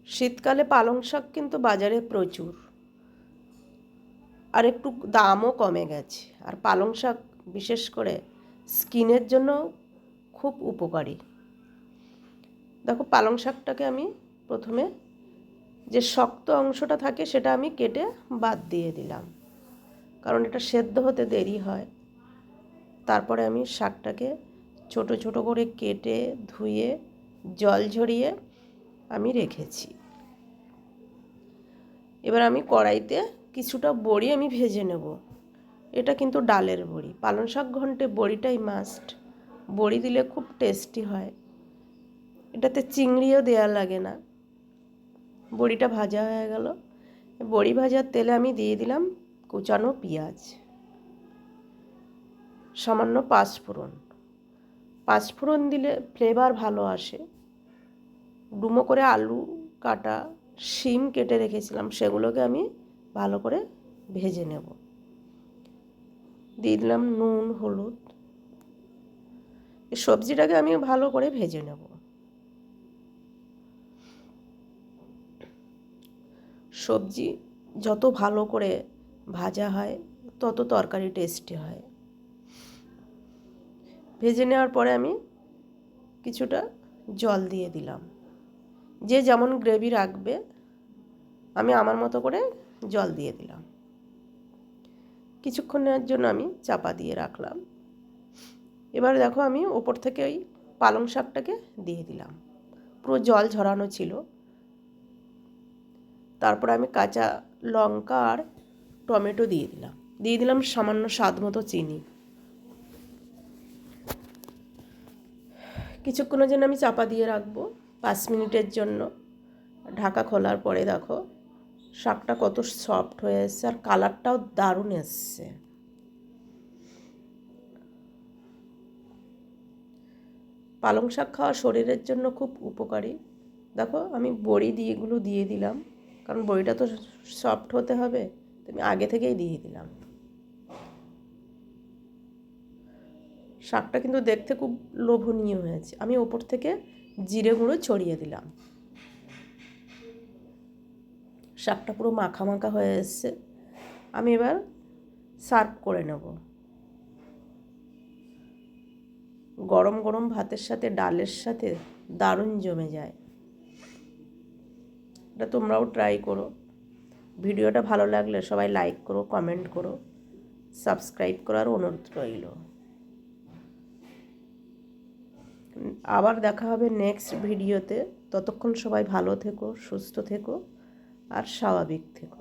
শীতকালে পালং শাক কিন্তু বাজারে প্রচুর, আর একটু দামও কমে গেছে। আর পালং শাক বিশেষ করে স্কিনের জন্য খুব উপকারী। দেখো, পালং শাকটাকে আমি প্রথমে যে শক্ত অংশটা থাকে সেটা আমি কেটে বাদ দিয়ে দিলাম, কারণ এটা সেদ্ধ হতে দেরি হয়। তারপরে আমি শাকটাকে ছোট ছোট করে কেটে ধুয়ে জল ঝরিয়ে আমি রেখেছি। এবার আমি কড়াইতে কিছুটা বড়ি আমি ভেজে নেব। এটা কিন্তু ডালের বড়ি, পালং শাক ঘন্টে বড়িটাই মাস্ট। বড়ি দিলে খুব টেস্টি হয়। এটাতে চিংড়িও দেওয়া লাগে না। বড়িটা ভাজা হয়ে গেল। বড়ি ভাজার তেলে আমি দিয়ে দিলাম কুচানো পেঁয়াজ, সামান্য পাঁচফোড়ন। পাঁচফোড়ন দিলে ফ্লেভার ভালো আসে। ডুমো করে আলু কাটা, শিম কেটে রেখেছিলাম, সেগুলোকে আমি ভালো করে ভেজে নেব। দিয়ে দিলাম নুন, হলুদ। এই সবজিটাকে আমি ভালো করে ভেজে নেব। সবজি যত ভালো করে ভাজা হয় তত তরকারি টেস্টি হয়। ভেজে নেওয়ার পরে আমি কিছুটা জল দিয়ে দিলাম। যে যেমন গ্রেভি রাখবে, আমি আমার মতো করে জল দিয়ে দিলাম। কিছুক্ষণের জন্য আমি চাপা দিয়ে রাখলাম। এবার দেখো, আমি ওপর থেকে ওই পালং শাকটাকে দিয়ে দিলাম। পুরো জল ঝরানো ছিল। তারপর আমি কাঁচা লঙ্কা আর টমেটো দিয়ে দিলাম। দিয়ে দিলাম সামান্য স্বাদ মতো চিনি। কিছুক্ষণের জন্য আমি চাপা দিয়ে রাখবো, 5 মিনিটের জন্য। ঢাকা খোলার পরে দেখো শাকটা কত সফট হয়ে এসছে, আর কালারটাও দারুণ এসছে। পালং শাক খাওয়া শরীরের জন্য খুব উপকারী। দেখো, আমি বড়ি এগুলো দিয়ে দিলাম, কারণ বড়িটা তো সফট হতে হবে, আমি আগে থেকেই দিয়ে দিলাম। শাকটা কিন্তু দেখতে খুব লোভনীয় হয়েছে। আমি ওপর থেকে জিরে গুঁড়ো ছড়িয়ে দিলাম। শাকটা পুরো মাখা মাখা হয়ে এসছে। আমি এবার সার্ভ করে নেব। গরম গরম ভাতের সাথে, ডালের সাথে দারুণ জমে যায়। এটা তোমরাও ট্রাই করো। ভিডিওটা ভালো লাগলে সবাই লাইক করো, কমেন্ট করো, সাবস্ক্রাইব করার অনুরোধ রইল। আবার দেখা হবে নেক্সট ভিডিওতে। ততক্ষণ সবাই ভালো থেকো, সুস্থ থেকো আর স্বাভাবিক থেকো।